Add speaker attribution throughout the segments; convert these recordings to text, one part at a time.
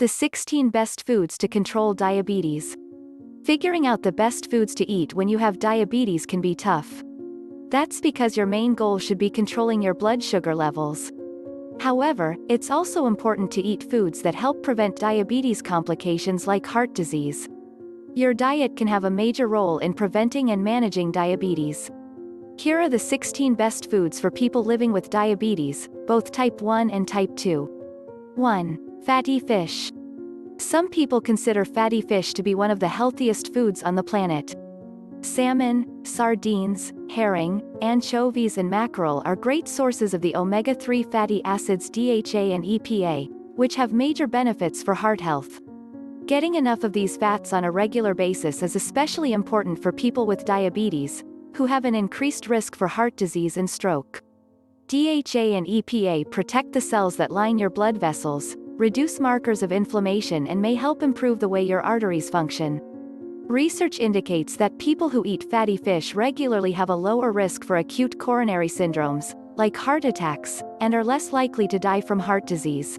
Speaker 1: The 16 best foods to control diabetes. Figuring out the best foods to eat when you have diabetes can be tough. That's because your main goal should be controlling your blood sugar levels. However, it's also important to eat foods that help prevent diabetes complications like heart disease. Your diet can have a major role in preventing and managing diabetes. Here are the 16 best foods for people living with diabetes, both type 1 and type 2. 1. Fatty fish. Some people consider fatty fish to be one of the healthiest foods on the planet. Salmon, sardines, herring, anchovies and mackerel are great sources of the omega-3 fatty acids DHA and EPA, which have major benefits for heart health. Getting enough of these fats on a regular basis is especially important for people with diabetes, who have an increased risk for heart disease and stroke. DHA and EPA protect the cells that line your blood vessels, reduce markers of inflammation and may help improve the way your arteries function. Research indicates that people who eat fatty fish regularly have a lower risk for acute coronary syndromes, like heart attacks, and are less likely to die from heart disease.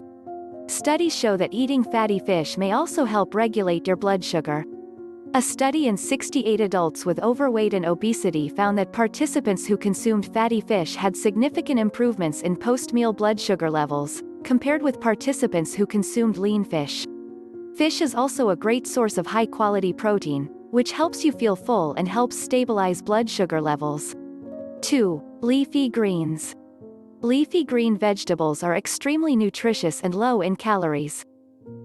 Speaker 1: Studies show that eating fatty fish may also help regulate your blood sugar. A study in 68 adults with overweight and obesity found that participants who consumed fatty fish had significant improvements in post-meal blood sugar levels, compared with participants who consumed lean fish. Fish is also a great source of high-quality protein, which helps you feel full and helps stabilize blood sugar levels. 2. Leafy greens. Leafy green vegetables are extremely nutritious and low in calories.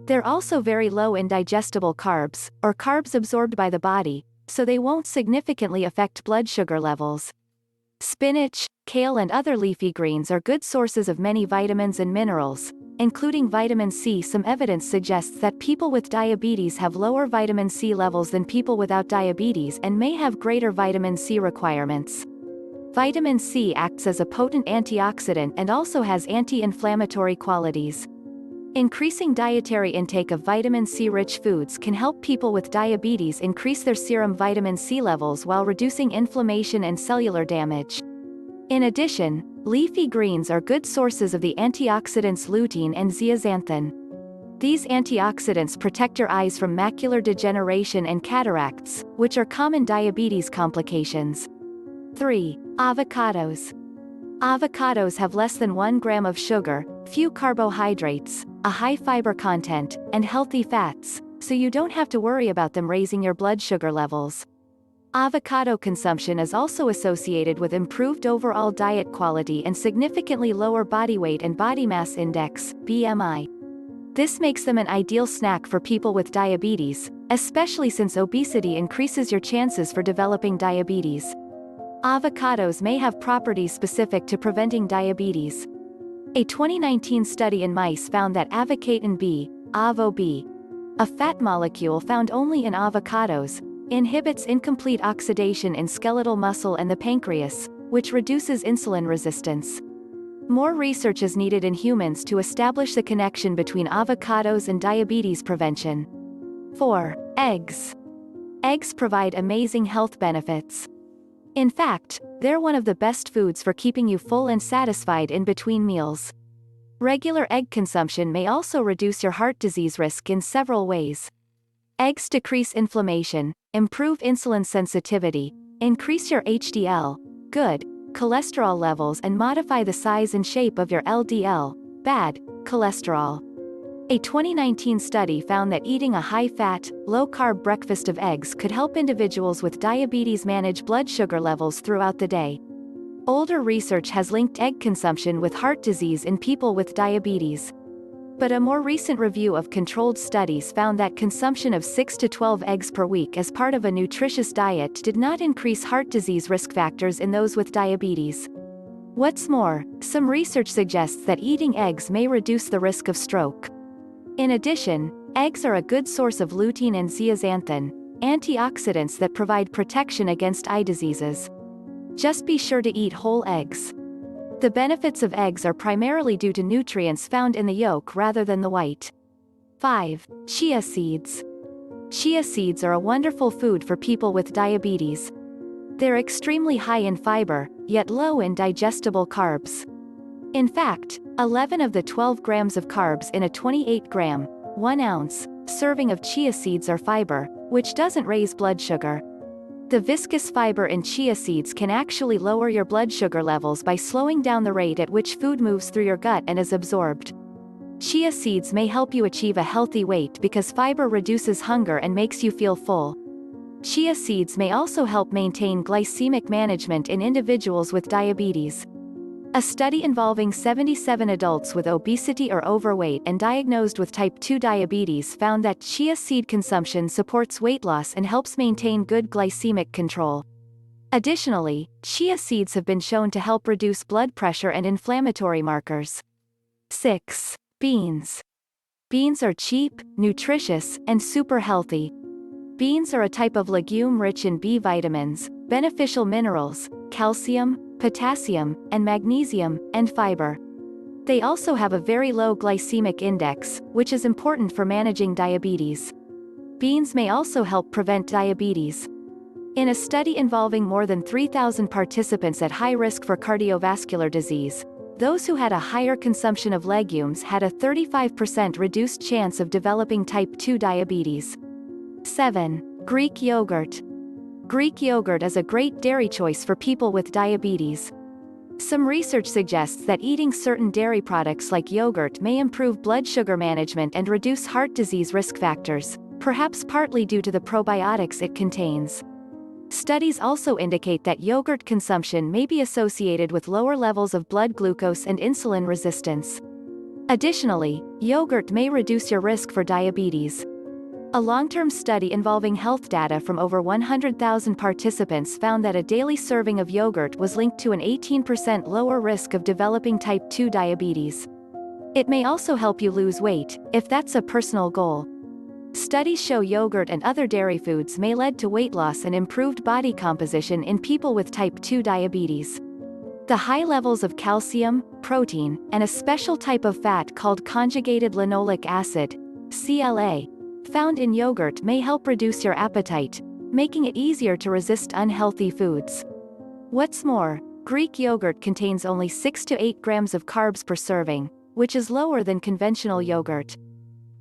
Speaker 1: They're also very low in digestible carbs, or carbs absorbed by the body, so they won't significantly affect blood sugar levels. Spinach, kale and other leafy greens are good sources of many vitamins and minerals, including vitamin C. Some evidence suggests that people with diabetes have lower vitamin C levels than people without diabetes and may have greater vitamin C requirements. Vitamin C acts as a potent antioxidant and also has anti-inflammatory qualities. Increasing dietary intake of vitamin C-rich foods can help people with diabetes increase their serum vitamin C levels while reducing inflammation and cellular damage. In addition, leafy greens are good sources of the antioxidants lutein and zeaxanthin. These antioxidants protect your eyes from macular degeneration and cataracts, which are common diabetes complications. 3. Avocados. Avocados have less than 1 gram of sugar, few carbohydrates, a high fiber content, and healthy fats, so you don't have to worry about them raising your blood sugar levels. Avocado consumption is also associated with improved overall diet quality and significantly lower body weight and body mass index, BMI. This makes them an ideal snack for people with diabetes, especially since obesity increases your chances for developing diabetes. Avocados may have properties specific to preventing diabetes. A 2019 study in mice found that avocatin B, AVO-B, a fat molecule found only in avocados, inhibits incomplete oxidation in skeletal muscle and the pancreas, which reduces insulin resistance. More research is needed in humans to establish the connection between avocados and diabetes prevention. 4. Eggs. Eggs provide amazing health benefits. In fact, they're one of the best foods for keeping you full and satisfied in between meals. Regular egg consumption may also reduce your heart disease risk in several ways. Eggs decrease inflammation, improve insulin sensitivity, increase your HDL, good, cholesterol levels and modify the size and shape of your LDL, bad, cholesterol. A 2019 study found that eating a high-fat, low-carb breakfast of eggs could help individuals with diabetes manage blood sugar levels throughout the day. Older research has linked egg consumption with heart disease in people with diabetes. But a more recent review of controlled studies found that consumption of 6 to 12 eggs per week as part of a nutritious diet did not increase heart disease risk factors in those with diabetes. What's more, some research suggests that eating eggs may reduce the risk of stroke. In addition, eggs are a good source of lutein and zeaxanthin, antioxidants that provide protection against eye diseases. Just be sure to eat whole eggs. The benefits of eggs are primarily due to nutrients found in the yolk rather than the white. 5. Chia seeds. Chia seeds are a wonderful food for people with diabetes. They're extremely high in fiber, yet low in digestible carbs. In fact, 11 of the 12 grams of carbs in a 28-gram, 1 ounce, serving of chia seeds or fiber, which doesn't raise blood sugar. The viscous fiber in chia seeds can actually lower your blood sugar levels by slowing down the rate at which food moves through your gut and is absorbed. Chia seeds may help you achieve a healthy weight because fiber reduces hunger and makes you feel full. Chia seeds may also help maintain glycemic management in individuals with diabetes. A study involving 77 adults with obesity or overweight and diagnosed with type 2 diabetes found that chia seed consumption supports weight loss and helps maintain good glycemic control. Additionally, chia seeds have been shown to help reduce blood pressure and inflammatory markers. 6. Beans. Beans are cheap, nutritious, and super healthy. Beans are a type of legume rich in B vitamins, beneficial minerals, calcium, potassium, and magnesium, and fiber. They also have a very low glycemic index, which is important for managing diabetes. Beans may also help prevent diabetes. In a study involving more than 3,000 participants at high risk for cardiovascular disease, those who had a higher consumption of legumes had a 35% reduced chance of developing type 2 diabetes. 7. Greek yogurt. Greek yogurt is a great dairy choice for people with diabetes. Some research suggests that eating certain dairy products like yogurt may improve blood sugar management and reduce heart disease risk factors, perhaps partly due to the probiotics it contains. Studies also indicate that yogurt consumption may be associated with lower levels of blood glucose and insulin resistance. Additionally, yogurt may reduce your risk for diabetes. A long-term study involving health data from over 100,000 participants found that a daily serving of yogurt was linked to an 18% lower risk of developing type 2 diabetes. It may also help you lose weight, if that's a personal goal. Studies show yogurt and other dairy foods may lead to weight loss and improved body composition in people with type 2 diabetes. The high levels of calcium, protein, and a special type of fat called conjugated linoleic acid, CLA, found in yogurt may help reduce your appetite, making it easier to resist unhealthy foods. What's more, Greek yogurt contains only 6 to 8 grams of carbs per serving, which is lower than conventional yogurt.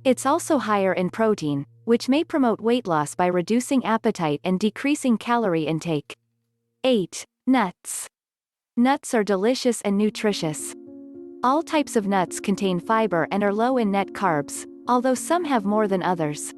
Speaker 1: It's also higher in protein, which may promote weight loss by reducing appetite and decreasing calorie intake. 8. Nuts. Nuts are delicious and nutritious. All types of nuts contain fiber and are low in net carbs, although some have more than others.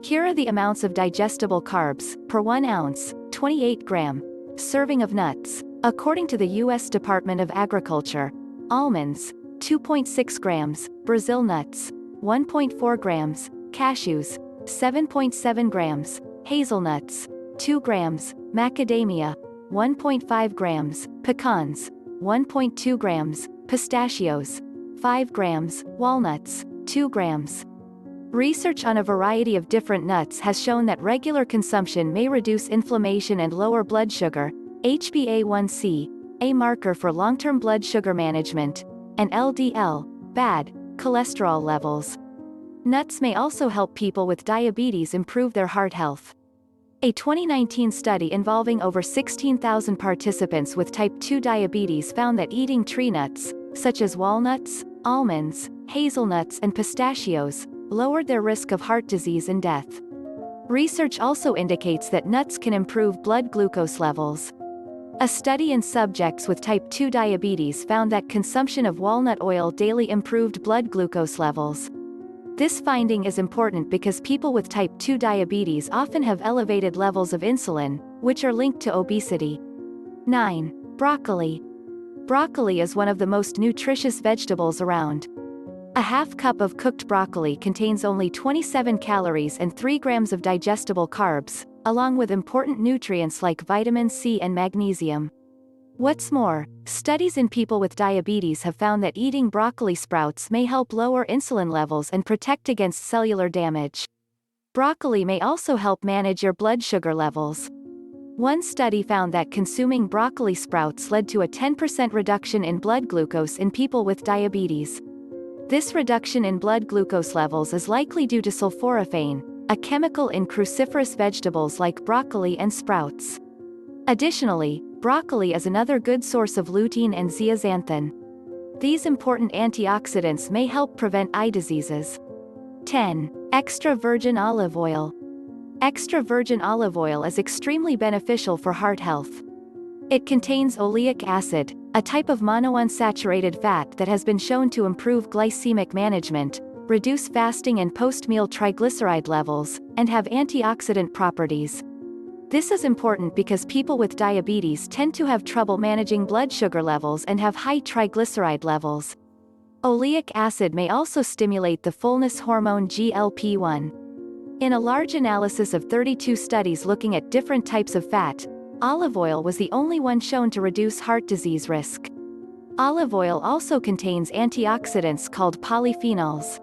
Speaker 1: Here are the amounts of digestible carbs, per 1 ounce, 28 gram, serving of nuts. According to the U.S. Department of Agriculture, almonds, 2.6 grams, Brazil nuts, 1.4 grams, cashews, 7.7 grams, hazelnuts, 2 grams, macadamia, 1.5 grams, pecans, 1.2 grams, pistachios, 5 grams, walnuts, 2 grams. Research on a variety of different nuts has shown that regular consumption may reduce inflammation and lower blood sugar, HbA1c, a marker for long-term blood sugar management, and LDL, bad, cholesterol levels. Nuts may also help people with diabetes improve their heart health. A 2019 study involving over 16,000 participants with type 2 diabetes found that eating tree nuts, such as walnuts, almonds, hazelnuts and pistachios, lowered their risk of heart disease and death. Research also indicates that nuts can improve blood glucose levels. A study in subjects with type 2 diabetes found that consumption of walnut oil daily improved blood glucose levels. This finding is important because people with type 2 diabetes often have elevated levels of insulin, which are linked to obesity. 9. Broccoli. Broccoli is one of the most nutritious vegetables around. A half cup of cooked broccoli contains only 27 calories and 3 grams of digestible carbs, along with important nutrients like vitamin C and magnesium. What's more, studies in people with diabetes have found that eating broccoli sprouts may help lower insulin levels and protect against cellular damage. Broccoli may also help manage your blood sugar levels. One study found that consuming broccoli sprouts led to a 10% reduction in blood glucose in people with diabetes. This reduction in blood glucose levels is likely due to sulforaphane, a chemical in cruciferous vegetables like broccoli and sprouts. Additionally, broccoli is another good source of lutein and zeaxanthin. These important antioxidants may help prevent eye diseases. 10. Extra virgin olive oil. Extra virgin olive oil is extremely beneficial for heart health. It contains oleic acid, a type of monounsaturated fat that has been shown to improve glycemic management, reduce fasting and post-meal triglyceride levels, and have antioxidant properties. This is important because people with diabetes tend to have trouble managing blood sugar levels and have high triglyceride levels. Oleic acid may also stimulate the fullness hormone GLP-1. In a large analysis of 32 studies looking at different types of fat, olive oil was the only one shown to reduce heart disease risk. Olive oil also contains antioxidants called polyphenols.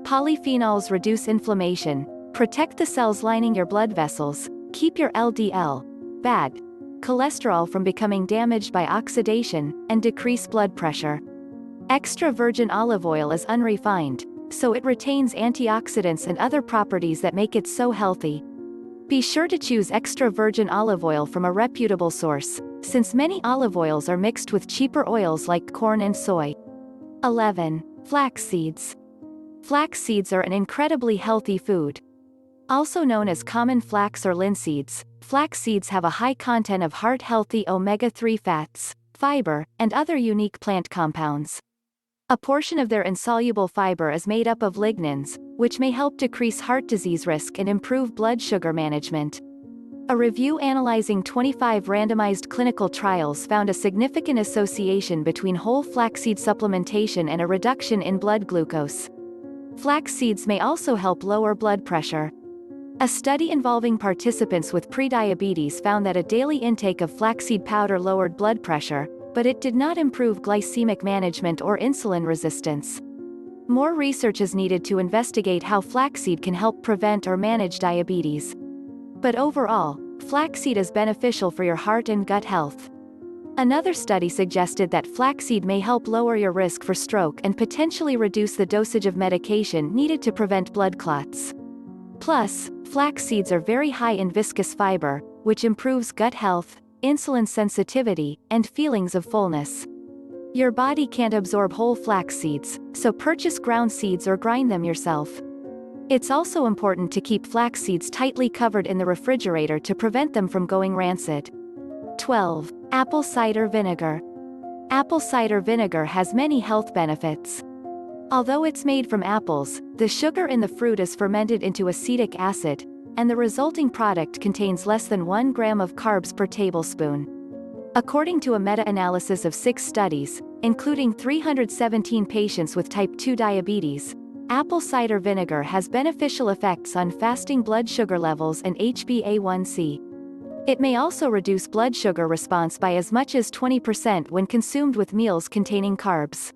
Speaker 1: Polyphenols reduce inflammation, protect the cells lining your blood vessels, keep your LDL, bad cholesterol from becoming damaged by oxidation, and decrease blood pressure. Extra virgin olive oil is unrefined, so it retains antioxidants and other properties that make it so healthy. Be sure to choose extra virgin olive oil from a reputable source, since many olive oils are mixed with cheaper oils like corn and soy. 11. Flax seeds. Flax seeds are an incredibly healthy food. Also known as common flax or linseeds, flax seeds have a high content of heart-healthy omega-3 fats, fiber, and other unique plant compounds. A portion of their insoluble fiber is made up of lignans, which may help decrease heart disease risk and improve blood sugar management. A review analyzing 25 randomized clinical trials found a significant association between whole flaxseed supplementation and a reduction in blood glucose. Flax seeds may also help lower blood pressure. A study involving participants with prediabetes found that a daily intake of flaxseed powder lowered blood pressure, but it did not improve glycemic management or insulin resistance. More research is needed to investigate how flaxseed can help prevent or manage diabetes. But overall, flaxseed is beneficial for your heart and gut health. Another study suggested that flaxseed may help lower your risk for stroke and potentially reduce the dosage of medication needed to prevent blood clots. Plus, flax seeds are very high in viscous fiber, which improves gut health, insulin sensitivity, and feelings of fullness. Your body can't absorb whole flax seeds, so purchase ground seeds or grind them yourself. It's also important to keep flax seeds tightly covered in the refrigerator to prevent them from going rancid. 12. Apple cider vinegar. Apple cider vinegar has many health benefits. Although it's made from apples, the sugar in the fruit is fermented into acetic acid, and the resulting product contains less than 1 gram of carbs per tablespoon. According to a meta-analysis of 6 studies, including 317 patients with type 2 diabetes, apple cider vinegar has beneficial effects on fasting blood sugar levels and HbA1c. It may also reduce blood sugar response by as much as 20% when consumed with meals containing carbs.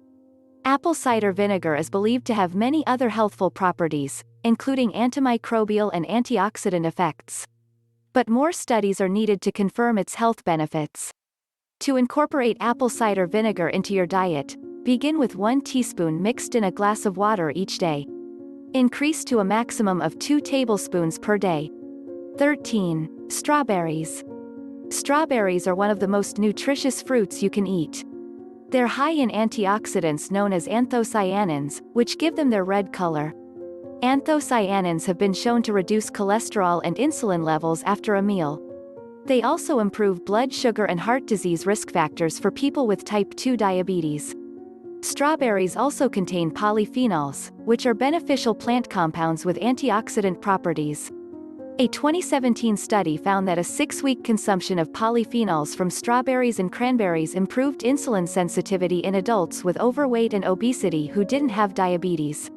Speaker 1: Apple cider vinegar is believed to have many other healthful properties, including antimicrobial and antioxidant effects. But more studies are needed to confirm its health benefits. To incorporate apple cider vinegar into your diet, begin with 1 teaspoon mixed in a glass of water each day. Increase to a maximum of 2 tablespoons per day. 13. Strawberries. Strawberries are one of the most nutritious fruits you can eat. They're high in antioxidants known as anthocyanins, which give them their red color. Anthocyanins have been shown to reduce cholesterol and insulin levels after a meal. They also improve blood sugar and heart disease risk factors for people with type 2 diabetes. Strawberries also contain polyphenols, which are beneficial plant compounds with antioxidant properties. A 2017 study found that a 6-week consumption of polyphenols from strawberries and cranberries improved insulin sensitivity in adults with overweight and obesity who didn't have diabetes.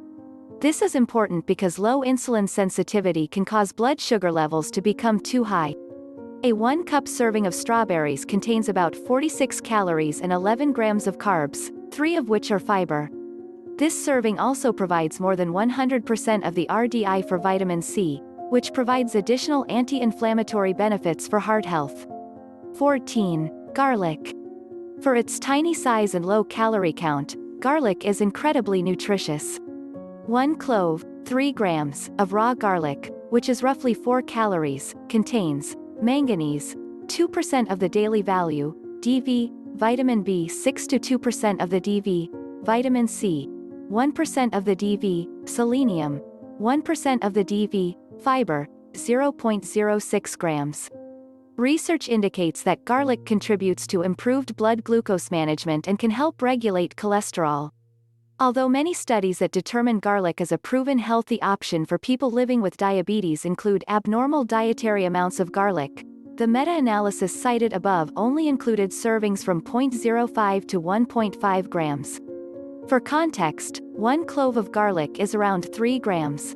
Speaker 1: This is important because low insulin sensitivity can cause blood sugar levels to become too high. A 1-cup serving of strawberries contains about 46 calories and 11 grams of carbs, 3 of which are fiber. This serving also provides more than 100% of the RDI for vitamin C, which provides additional anti-inflammatory benefits for heart health. 14. Garlic. For its tiny size and low calorie count, garlic is incredibly nutritious. 1 clove, 3 grams, of raw garlic, which is roughly 4 calories, contains manganese, 2% of the daily value, DV, vitamin B 6 to 2% of the DV, vitamin C, 1% of the DV, selenium, 1% of the DV, fiber, 0.06 grams. Research indicates that garlic contributes to improved blood glucose management and can help regulate cholesterol. Although many studies that determine garlic as a proven healthy option for people living with diabetes include abnormal dietary amounts of garlic, the meta-analysis cited above only included servings from 0.05 to 1.5 grams. For context, 1 clove of garlic is around 3 grams.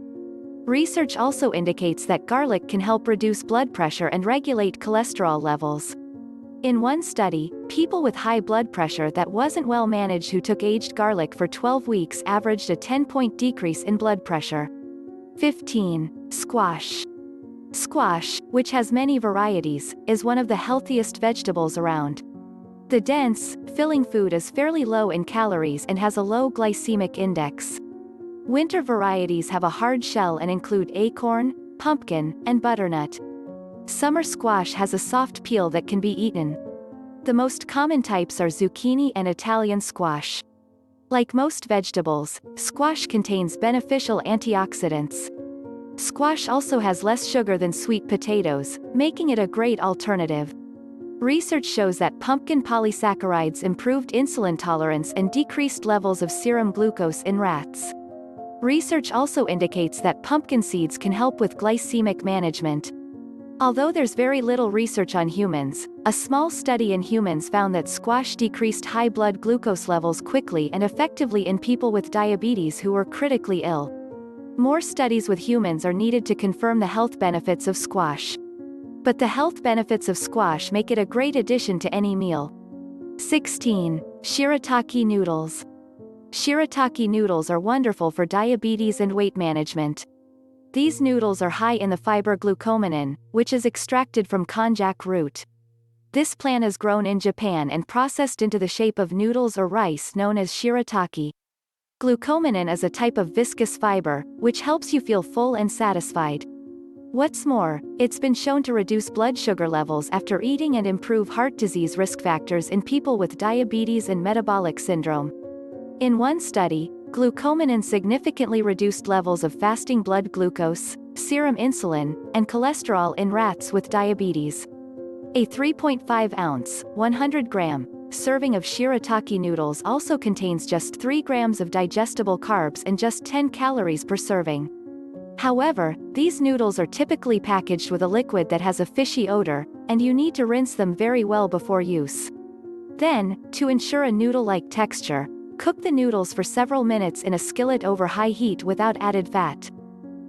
Speaker 1: Research also indicates that garlic can help reduce blood pressure and regulate cholesterol levels. In one study, people with high blood pressure that wasn't well managed who took aged garlic for 12 weeks averaged a 10-point decrease in blood pressure. 15. Squash. Squash, which has many varieties, is one of the healthiest vegetables around. The dense, filling food is fairly low in calories and has a low glycemic index. Winter varieties have a hard shell and include acorn, pumpkin, and butternut. Summer squash has a soft peel that can be eaten. The most common types are zucchini and Italian squash. Like most vegetables, squash contains beneficial antioxidants. Squash also has less sugar than sweet potatoes, making it a great alternative. Research shows that pumpkin polysaccharides improved insulin tolerance and decreased levels of serum glucose in rats. Research also indicates that pumpkin seeds can help with glycemic management. Although there's very little research on humans, a small study in humans found that squash decreased high blood glucose levels quickly and effectively in people with diabetes who were critically ill. More studies with humans are needed to confirm the health benefits of squash. But the health benefits of squash make it a great addition to any meal. 16. Shirataki Noodles. Shirataki noodles are wonderful for diabetes and weight management. These noodles are high in the fiber glucomannan, which is extracted from konjac root. This plant is grown in Japan and processed into the shape of noodles or rice known as shirataki. Glucomannan is a type of viscous fiber, which helps you feel full and satisfied. What's more, it's been shown to reduce blood sugar levels after eating and improve heart disease risk factors in people with diabetes and metabolic syndrome. In one study, glucomannan significantly reduced levels of fasting blood glucose, serum insulin, and cholesterol in rats with diabetes. A 3.5-ounce, 100-gram, serving of shirataki noodles also contains just 3 grams of digestible carbs and just 10 calories per serving. However, these noodles are typically packaged with a liquid that has a fishy odor, and you need to rinse them very well before use. Then, to ensure a noodle-like texture, cook the noodles for several minutes in a skillet over high heat without added fat.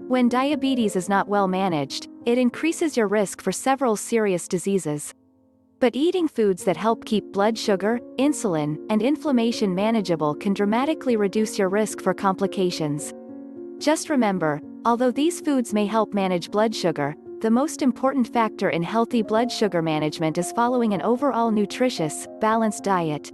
Speaker 1: When diabetes is not well managed, it increases your risk for several serious diseases. But eating foods that help keep blood sugar, insulin, and inflammation manageable can dramatically reduce your risk for complications. Just remember, although these foods may help manage blood sugar, the most important factor in healthy blood sugar management is following an overall nutritious, balanced diet.